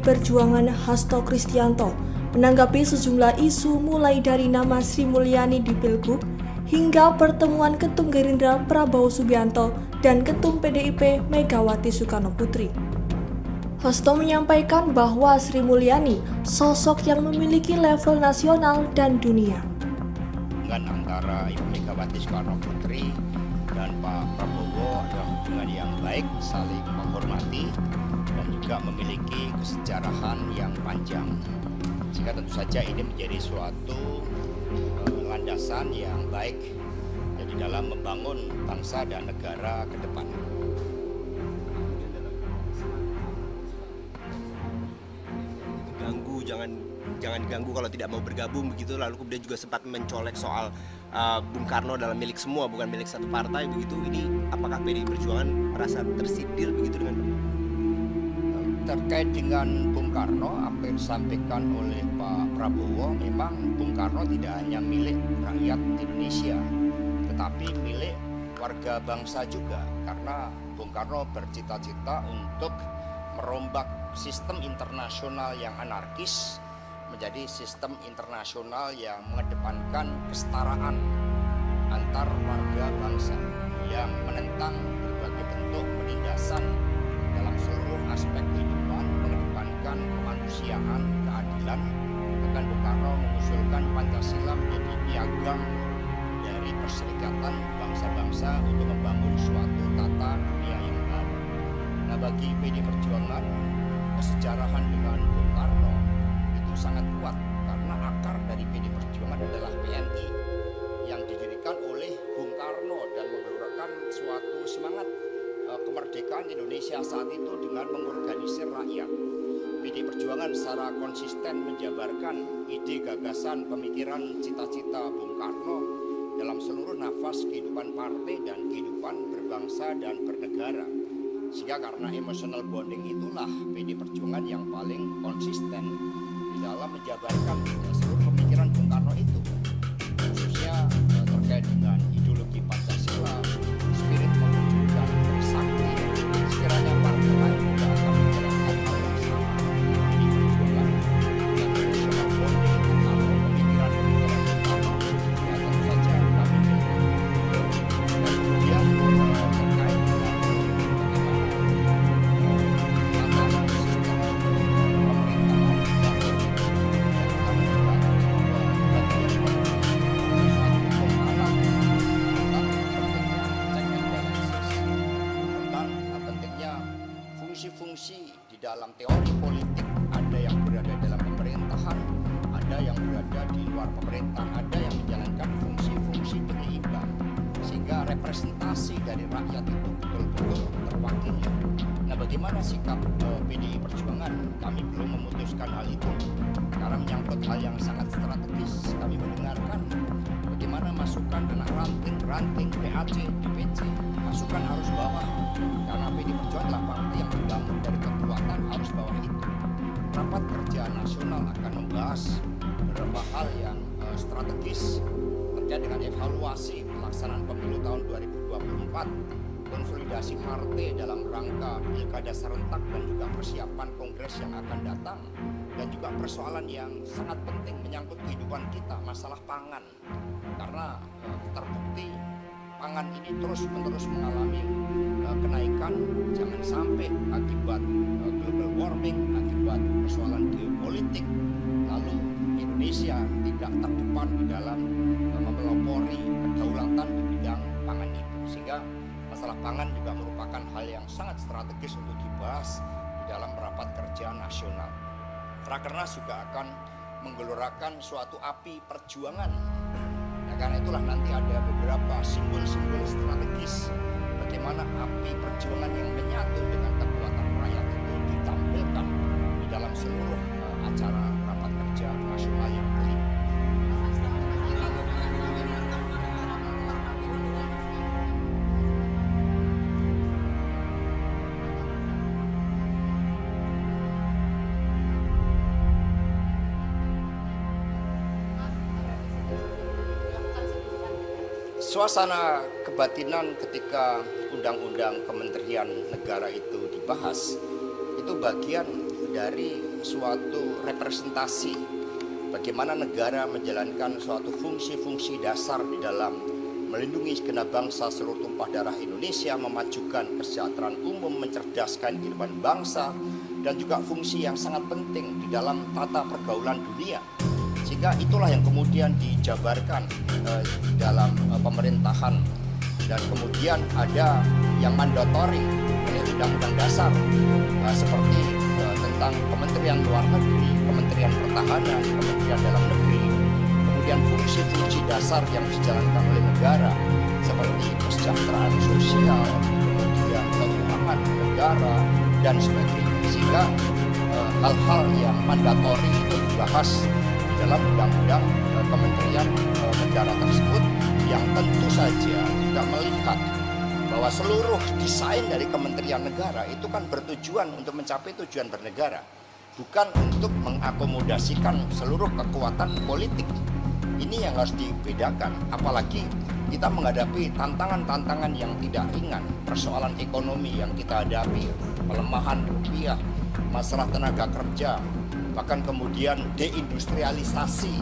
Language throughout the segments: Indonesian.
Perjuangan Hasto Kristianto menanggapi sejumlah isu mulai dari nama Sri Mulyani di Pilgub hingga pertemuan Ketum Gerindra Prabowo Subianto dan Ketum PDIP Megawati Soekarnoputri. Hasto menyampaikan bahwa Sri Mulyani sosok yang memiliki level nasional dan dunia. Hubungan antara Ibu Megawati Soekarnoputri dan Pak Prabowo adalah hubungan yang baik, saling menghormati dan juga memiliki kesejarahan yang panjang. Sehingga tentu saja ini menjadi suatu landasan yang baik jadi dalam membangun bangsa dan negara ke depan. Jangan diganggu kalau tidak mau bergabung begitu. Lalu kemudian juga sempat mencolek soal Bung Karno dalam milik semua, bukan milik satu partai begitu. Ini apakah PDI Perjuangan merasa tersindir begitu dengan terkait dengan Bung Karno? Apa yang disampaikan oleh Pak Prabowo, memang Bung Karno tidak hanya milik rakyat Indonesia, tetapi milik warga bangsa juga, karena Bung Karno bercita-cita untuk merombak sistem internasional yang anarkis menjadi sistem internasional yang mengedepankan kesetaraan antar warga bangsa, yang menentang berbagai bentuk penindasan dalam seluruh aspek kehidupan, mengedepankan kemanusiaan, keadilan. Bahkan Bung Karno mengusulkan Pancasila menjadi piagam dari perserikatan bangsa-bangsa untuk membangun suatu tata dunia yang baru. Nah, bagi PD Perjuangan, kesejarahan dengan Bung Karno itu sangat kuat, karena akar dari PD Perjuangan adalah PNI yang didirikan oleh Bung Karno dan menggelorakan suatu semangat kemerdekaan Indonesia saat itu dengan mengorganisir rakyat. PD Perjuangan secara konsisten menjabarkan ide, gagasan, pemikiran, cita-cita Bung Karno dalam seluruh nafas kehidupan partai dan kehidupan berbangsa dan bernegara. Sehingga karena emotional bonding itulah PD Perjuangan yang paling konsisten di dalam menjabarkan seluruh pemikiran Bung Karno itu, khususnya terkait dengan ideologi Pancasila, spirit mewujudkan Trisakti. Sekiranya partai lain juga akan menjalankan hal yang sama, PD Perjuangan dengan emotional bonding atau pemikiran-pemikiran Bung Karno, ya tentu saja kami dukung. Dan kemudian terkait dengan fungsi di dalam teori politik, ada yang berada dalam pemerintahan, ada yang berada di luar pemerintahan, ada yang menjalankan fungsi-fungsi penyeimbang, sehingga representasi dari rakyat itu betul-betul terwakili. Nah, bagaimana sikap PDI Perjuangan? Kami belum memutuskan hal itu karena menyangkut hal yang sangat strategis. Kami mendengarkan bagaimana masukan anak ranting, PAC, DPC, masukan arus bawah, karena PDI Perjuangan adalah partai yang dibangun dari kekuatan arus bawah itu. Rapat Kerja Nasional akan membahas beberapa hal yang strategis terkait dengan evaluasi pelaksanaan pemilu tahun 2024, konsolidasi partai dalam rangka pilkada serentak dan juga persiapan kongres yang akan datang, dan juga persoalan yang sangat penting menyangkut kehidupan kita, masalah pangan. Karena terbukti pangan ini terus-menerus mengalami kenaikan, jangan sampai akibat global warming, akibat persoalan geopolitik, lalu Indonesia tidak terdepan di dalam mempelopori kedaulatan di bidang pangan itu. Sehingga masalah pangan juga merupakan hal yang sangat strategis untuk dibahas di dalam rapat kerja nasional. Rakernas juga akan menggelorakan suatu api perjuangan. Nah, karena itulah nanti ada beberapa simbol-simbol strategis bagaimana api perjuangan yang menyatu dengan kekuatan rakyat itu ditampilkan di dalam seluruh acara rapat kerja nasional yang kelima. Suasana kebatinan ketika Undang-Undang Kementerian Negara itu dibahas, itu bagian dari suatu representasi bagaimana negara menjalankan suatu fungsi-fungsi dasar di dalam melindungi segenap bangsa seluruh tumpah darah Indonesia, memajukan kesejahteraan umum, mencerdaskan kehidupan bangsa, dan juga fungsi yang sangat penting di dalam tata pergaulan dunia. Sehingga itulah yang kemudian dijabarkan dalam pemerintahan, dan kemudian ada yang mandatori oleh Undang-Undang Dasar seperti tentang Kementerian Luar Negeri, Kementerian Pertahanan, Kementerian Dalam Negeri, kemudian fungsi-fungsi dasar yang dijalankan oleh negara seperti kesejahteraan sosial, kemudian keuangan negara, dan sebagainya. Sehingga hal-hal yang mandatori itu dibahas dalam undang-undang kementerian negara tersebut, yang tentu saja juga melihat bahwa seluruh desain dari kementerian negara itu kan bertujuan untuk mencapai tujuan bernegara, bukan untuk mengakomodasikan seluruh kekuatan politik. Ini yang harus dibedakan, apalagi kita menghadapi tantangan-tantangan yang tidak ringan, persoalan ekonomi yang kita hadapi, pelemahan rupiah, masalah tenaga kerja, bahkan kemudian deindustrialisasi,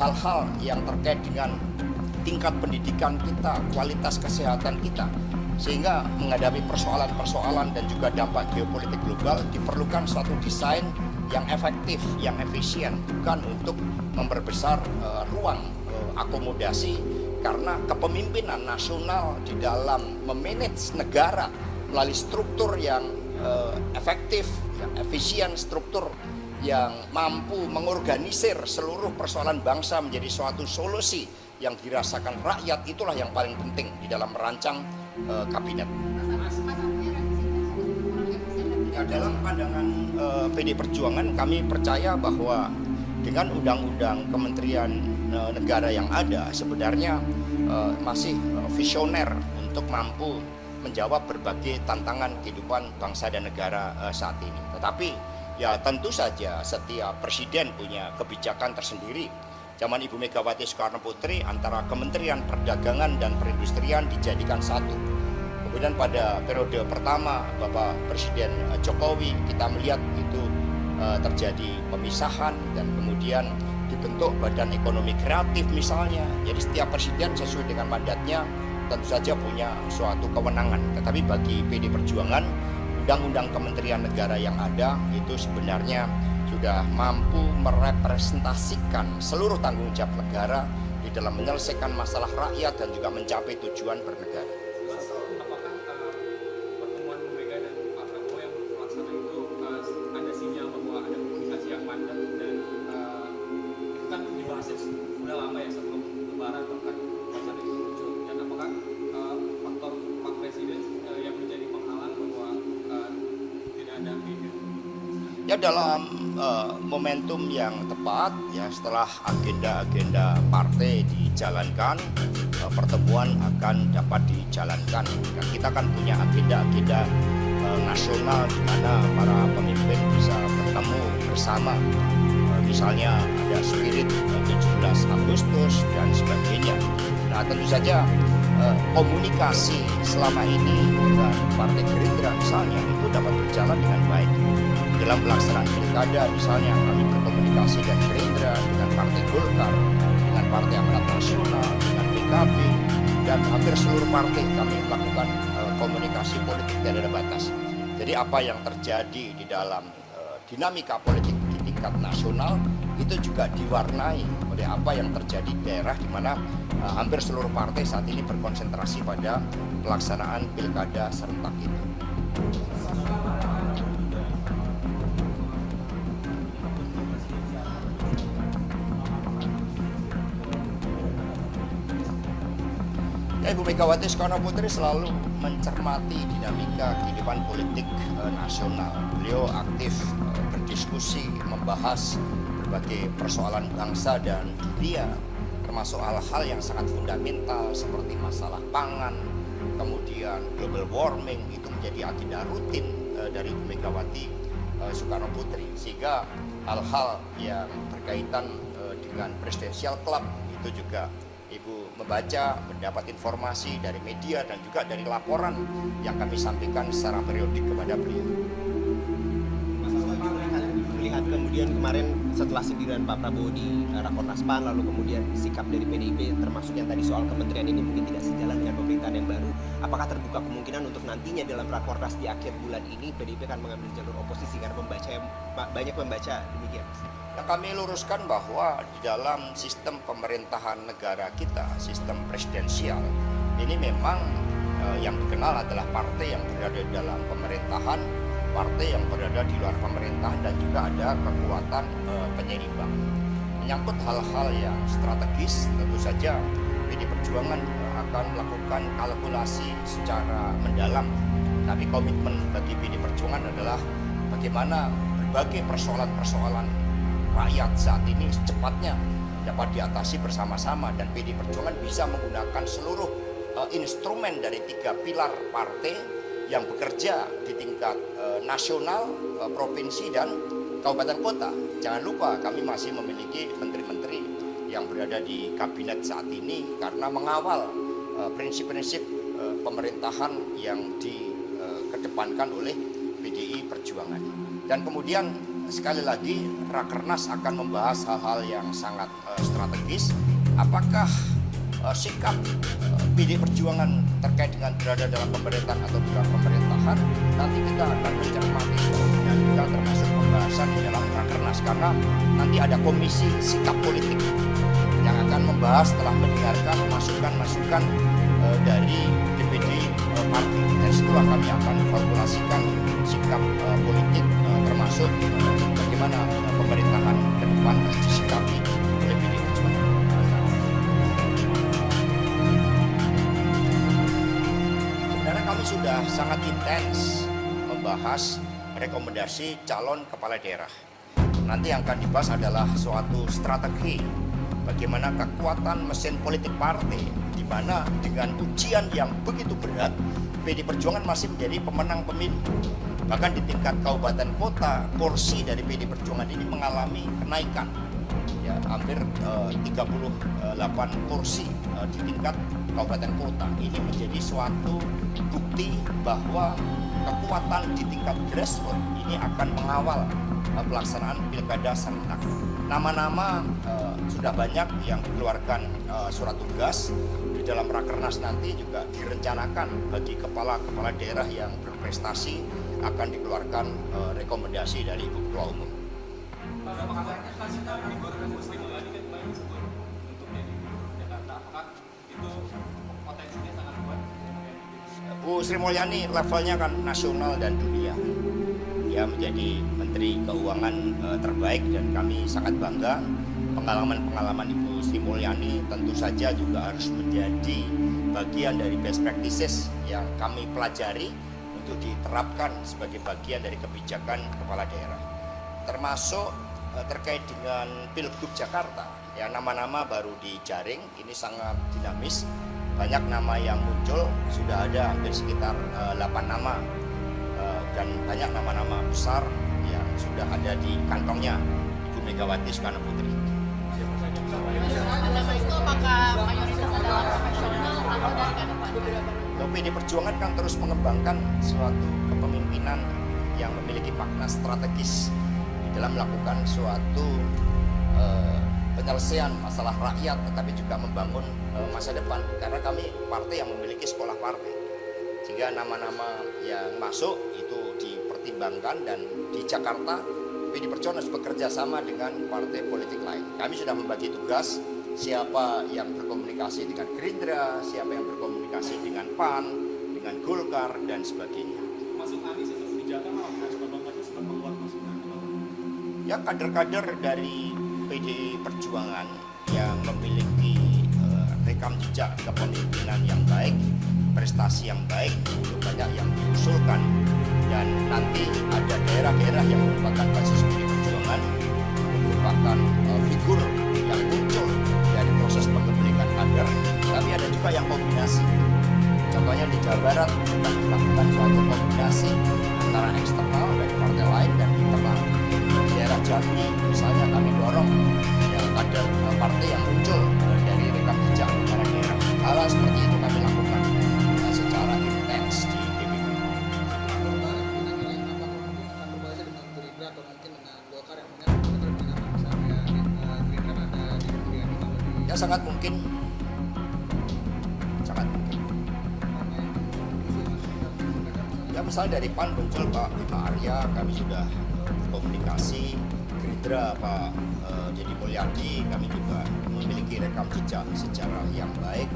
hal-hal yang terkait dengan tingkat pendidikan kita, kualitas kesehatan kita. Sehingga menghadapi persoalan-persoalan dan juga dampak geopolitik global diperlukan suatu desain yang efektif, yang efisien, bukan untuk memperbesar ruang akomodasi, karena kepemimpinan nasional di dalam memanage negara melalui struktur yang efektif, yang efisien, struktur yang mampu mengorganisir seluruh persoalan bangsa menjadi suatu solusi yang dirasakan rakyat, itulah yang paling penting di dalam merancang kabinet. Ya, dalam pandangan PD Perjuangan, kami percaya bahwa dengan undang-undang kementerian negara yang ada sebenarnya masih visioner untuk mampu menjawab berbagai tantangan kehidupan bangsa dan negara saat ini. Tetapi ya tentu saja setiap presiden punya kebijakan tersendiri. Zaman Ibu Megawati Soekarno Putri antara Kementerian Perdagangan dan Perindustrian dijadikan satu. Kemudian pada periode pertama Bapak Presiden Jokowi kita melihat itu terjadi pemisahan, dan kemudian dibentuk Badan Ekonomi Kreatif misalnya. Jadi setiap presiden sesuai dengan mandatnya tentu saja punya suatu kewenangan. Tetapi bagi PD Perjuangan, undang-undang kementerian negara yang ada itu sebenarnya sudah mampu merepresentasikan seluruh tanggung jawab negara di dalam menyelesaikan masalah rakyat dan juga mencapai tujuan bernegara. Apakah pertemuan Bu Mega dan Pak Prabowo yang terlaksana itu ada sinyal bahwa ada komunikasi yang mandek, dan itu kan dibahasnya sudah lama ya, sebelum Lebaran bahkan wacana itu muncul, dan apakah faktor Pak Presiden yang menjadi penghalang bahwa tidak ada video? Ya, dalam momentum yang tepat ya, setelah agenda-agenda partai dijalankan, pertemuan akan dapat dijalankan. Dan kita kan punya agenda-agenda nasional di mana para pemimpin bisa bertemu bersama. Misalnya ada spirit 17 Agustus dan sebagainya. Nah, tentu saja komunikasi selama ini dengan Partai Gerindra misalnya itu dapat berjalan dengan baik. Dalam pelaksanaan pilkada misalnya kami berkomunikasi dengan Gerindra, dengan Partai Golkar, dengan Partai Amanat Nasional, dengan PKB, dan hampir seluruh partai kami melakukan komunikasi politik tidak ada batas. Jadi apa yang terjadi di dalam dinamika politik di tingkat nasional itu juga diwarnai oleh apa yang terjadi di daerah, di mana hampir seluruh partai saat ini berkonsentrasi pada pelaksanaan pilkada serentak itu. Ibu Megawati Soekarno Putri selalu mencermati dinamika kehidupan politik nasional. Beliau aktif berdiskusi, membahas berbagai persoalan bangsa dan dunia, termasuk hal-hal yang sangat fundamental seperti masalah pangan, kemudian global warming, itu menjadi agenda rutin dari Ibu Megawati Soekarno Putri. Sehingga hal-hal yang berkaitan dengan Presidential Club itu juga Ibu membaca, mendapat informasi dari media dan juga dari laporan yang kami sampaikan secara periodik kepada beliau. kemudian kemarin setelah sindiran Pak Prabowo di Rakornas PAN, lalu kemudian sikap dari PDIP termasuk yang tadi soal kementerian ini mungkin tidak sejalan dengan pemerintahan yang baru, apakah terbuka kemungkinan untuk nantinya dalam Rakornas di akhir bulan ini PDIP akan mengambil jalur oposisi karena banyak membaca demikian? Nah, kami luruskan bahwa di dalam sistem pemerintahan negara kita, sistem presidensial, ini memang yang dikenal adalah partai yang berada di dalam pemerintahan, partai yang berada di luar pemerintahan, dan juga ada kekuatan penyeimbang. Menyangkut hal-hal yang strategis, tentu saja PD Perjuangan akan melakukan kalkulasi secara mendalam. Tapi komitmen bagi PD Perjuangan adalah bagaimana berbagai persoalan-persoalan rakyat saat ini secepatnya dapat diatasi bersama-sama, dan PD Perjuangan bisa menggunakan seluruh instrumen dari 3 pilar partai yang bekerja di tingkat nasional, provinsi, dan kabupaten kota. Jangan lupa kami masih memiliki menteri-menteri yang berada di kabinet saat ini karena mengawal prinsip-prinsip pemerintahan yang dikedepankan oleh PDI Perjuangan. Dan kemudian sekali lagi Rakernas akan membahas hal-hal yang sangat strategis. Apakah sikap PD Perjuangan terkait dengan berada dalam pemerintahan atau di luar pemerintahan, nanti kita akan mencermati dan juga termasuk pembahasan di dalam Rakernas, karena nanti ada komisi sikap politik yang akan membahas setelah mendengarkan masukan-masukan dari DPD partai, dan setelah kami akan kalkulasikan sikap politik termasuk bagaimana pemerintahan ke depan harus disikapi oleh PD Perjuangan. Sebenarnya kami sudah sangat intens membahas rekomendasi calon kepala daerah. Nanti yang akan dibahas adalah suatu strategi bagaimana kekuatan mesin politik partai, di mana dengan ujian yang begitu berat, PD Perjuangan masih menjadi pemenang pemilu. Bahkan di tingkat kabupaten kota, kursi dari PD Perjuangan ini mengalami kenaikan. Ya, hampir 38 kursi di tingkat kabupaten kota. Ini menjadi suatu bukti bahwa kekuatan di tingkat grassroots ini akan mengawal pelaksanaan pilkada serentak. Nama-nama sudah banyak yang dikeluarkan surat tugas. Di dalam Rakernas nanti juga direncanakan bagi kepala-kepala daerah yang berprestasi akan dikeluarkan rekomendasi dari Ibu Ketua Umum. Bu Sri Mulyani levelnya kan nasional dan dunia. Dia menjadi Menteri Keuangan terbaik dan kami sangat bangga. Pengalaman-pengalaman Ibu Sri Mulyani tentu saja juga harus menjadi bagian dari best practices yang kami pelajari untuk diterapkan sebagai bagian dari kebijakan kepala daerah. Termasuk terkait dengan Pilgub Jakarta, ya nama-nama baru dijaring, ini sangat dinamis. Banyak nama yang muncul, sudah ada hampir sekitar 8 nama dan banyak nama-nama besar yang sudah ada di kantongnya Ibu Megawati Soekarno Putri. Nama itu apakah mayoritas adalah profesional atau dari kader? PD Perjuangan kan terus mengembangkan suatu kepemimpinan yang memiliki makna strategis di dalam melakukan suatu penyelesaian masalah rakyat, tetapi juga membangun masa depan. Karena kami partai yang memiliki sekolah partai, sehingga nama-nama yang masuk itu dipertimbangkan, dan di Jakarta PD Perjuangan harus bekerja sama dengan partai politik lain. Kami sudah membagi tugas, siapa yang berkomunikasi dengan Gerindra, siapa yang berkomunikasi dengan PAN, dengan Golkar, dan sebagainya. Masuk Anies itu kebijakan harus sudah membuat masukan. Ya, kader-kader dari PDI Perjuangan yang memiliki rekam jejak kepemimpinan yang baik, prestasi yang baik, itu banyak yang diusulkan, dan nanti ada daerah-daerah yang merupakan basis PDI Perjuangan, merupakan figur yang muncul dari proses pengembangan kader, tapi ada juga yang kombinasi. Contohnya di Jawa Barat kita melakukan suatu kombinasi antara eksternal dari partai lain dan internal. Di daerah Jambi misalnya kami dorong ya, kader partai yang muncul dari rekam jejak para daerah. Hal seperti itu kami lakukan secara intens di DPP. Apakah mungkin akan berbahasa dengan Gerindra atau mungkin dengan Golkar yang sangat mungkin. Sangat mungkin. Ya misalnya dari PAN muncul Pak Bima Arya, kami sudah komunikasi. Gerindra Pak Deddy Mulyadi, kami juga memiliki rekam jejak sejarah yang baik.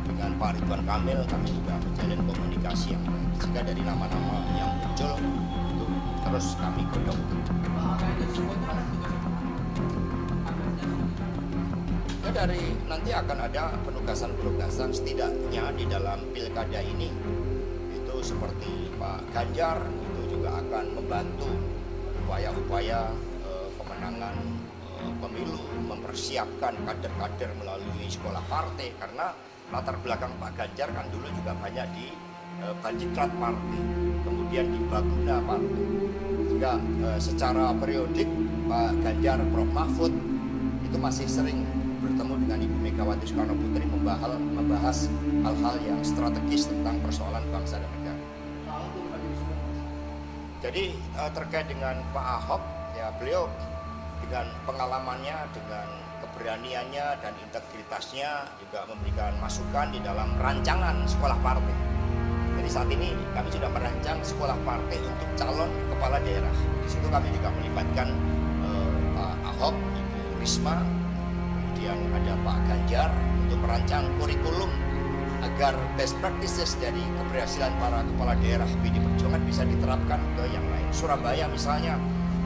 Dengan Pak Ridwan Kamil, kami juga menjalin komunikasi yang baik. Jika dari nama-nama yang muncul, itu terus kami godok. Ya dari nanti akan ada penugasan-penugasan setidaknya di dalam pilkada ini. Itu seperti Pak Ganjar, itu juga akan membantu upaya-upaya pemenangan pemilu, mempersiapkan kader-kader melalui sekolah partai, karena latar belakang Pak Ganjar kan dulu juga banyak di Bandiklat Partai, kemudian di Baguna Partai. Sehingga secara periodik Pak Ganjar, Prof Mahfud itu masih sering bertemu dengan Ibu Megawati Soekarno Putri membahas hal-hal yang strategis tentang persoalan bangsa dan negara. Jadi terkait dengan Pak Ahok, ya beliau dengan pengalamannya, dengan keberaniannya dan integritasnya juga memberikan masukan di dalam rancangan sekolah partai. Jadi saat ini kami sudah merancang sekolah partai untuk calon kepala daerah. Di situ kami juga melibatkan Pak Ahok, Ibu Risma, kemudian ada Pak Ganjar untuk merancang kurikulum agar best practices dari keberhasilan para kepala daerah PD Perjuangan bisa diterapkan ke yang lain. Surabaya misalnya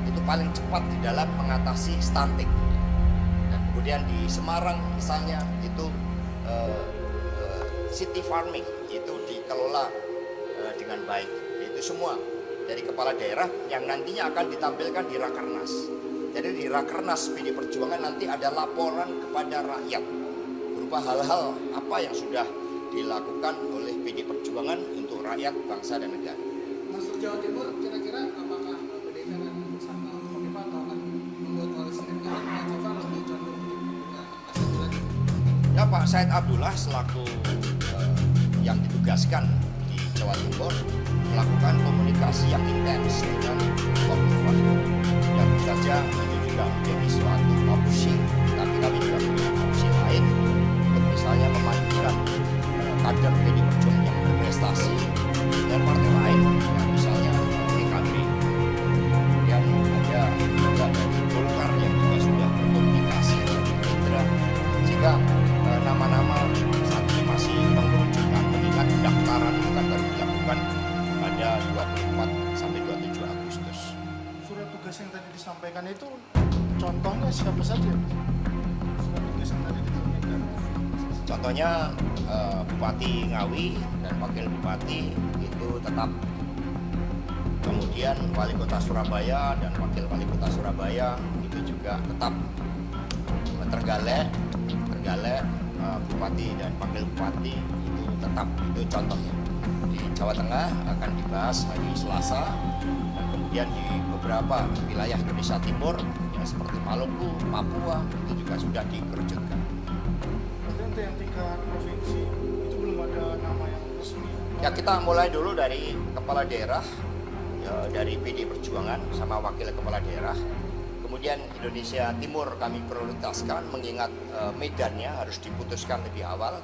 itu paling cepat di dalam mengatasi stunting. Dan kemudian di Semarang misalnya itu city farming itu dikelola dengan baik. Itu semua dari kepala daerah yang nantinya akan ditampilkan di Rakernas. Jadi di Rakernas PD Perjuangan nanti ada laporan kepada rakyat berupa hal-hal apa yang sudah dilakukan oleh PD Perjuangan untuk rakyat, bangsa dan negara. Masuk Jawa Timur, kira-kira apakah PDIP akan bersama Kofifa atau akan membuat koalisi dengan Kofifa lebih condong dengan Mas Adi lagi? Ya Pak Said Abdullah selaku yang ditugaskan di Jawa Timur melakukan komunikasi yang intens dengan Kofifa. Ya tentu saja itu juga menjadi suatu opsi, tapi kami juga punya opsi lain untuk misalnya memajukan kader PD Perjuangan yang berprestasi dan partai lain, ya misalnya PKB. Kemudian ada juga dari Golkar yang juga sudah berkomunikasi dengan Gerindra, sehingga nama-nama saat ini masih mengerucutkan, mengingat pendaftaran akan baru dilakukan pada 24 sampai 27 Agustus. Surat tugas yang tadi disampaikan itu contohnya siapa saja? Surat tugas yang tadi disampaikan. Contohnya Bupati Ngawi dan Wakil Bupati itu tetap. Kemudian Wali Kota Surabaya dan Wakil Wali Kota Surabaya itu juga tetap. Trenggalek, Bupati dan Wakil Bupati itu tetap. Itu contohnya. Di Jawa Tengah akan dibahas hari Selasa, dan kemudian di beberapa wilayah Indonesia Timur ya, seperti Maluku, Papua itu juga sudah dikerucutkan. Untuk yang tingkat provinsi itu belum ada nama yang resmi. Ya kita mulai dulu dari kepala daerah, ya, dari PD Perjuangan sama wakil kepala daerah. Kemudian Indonesia Timur kami prioritaskan mengingat medannya harus diputuskan lebih awal.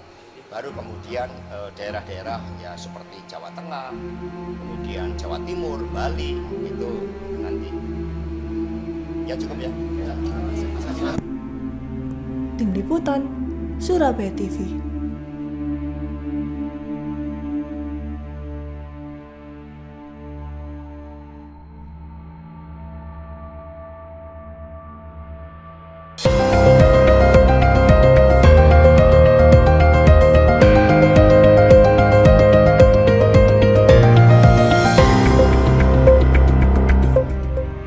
Baru kemudian daerah-daerah ya seperti Jawa Tengah, kemudian Jawa Timur, Bali itu nanti. Ya cukup ya. Tim Liputan Surabaya TV.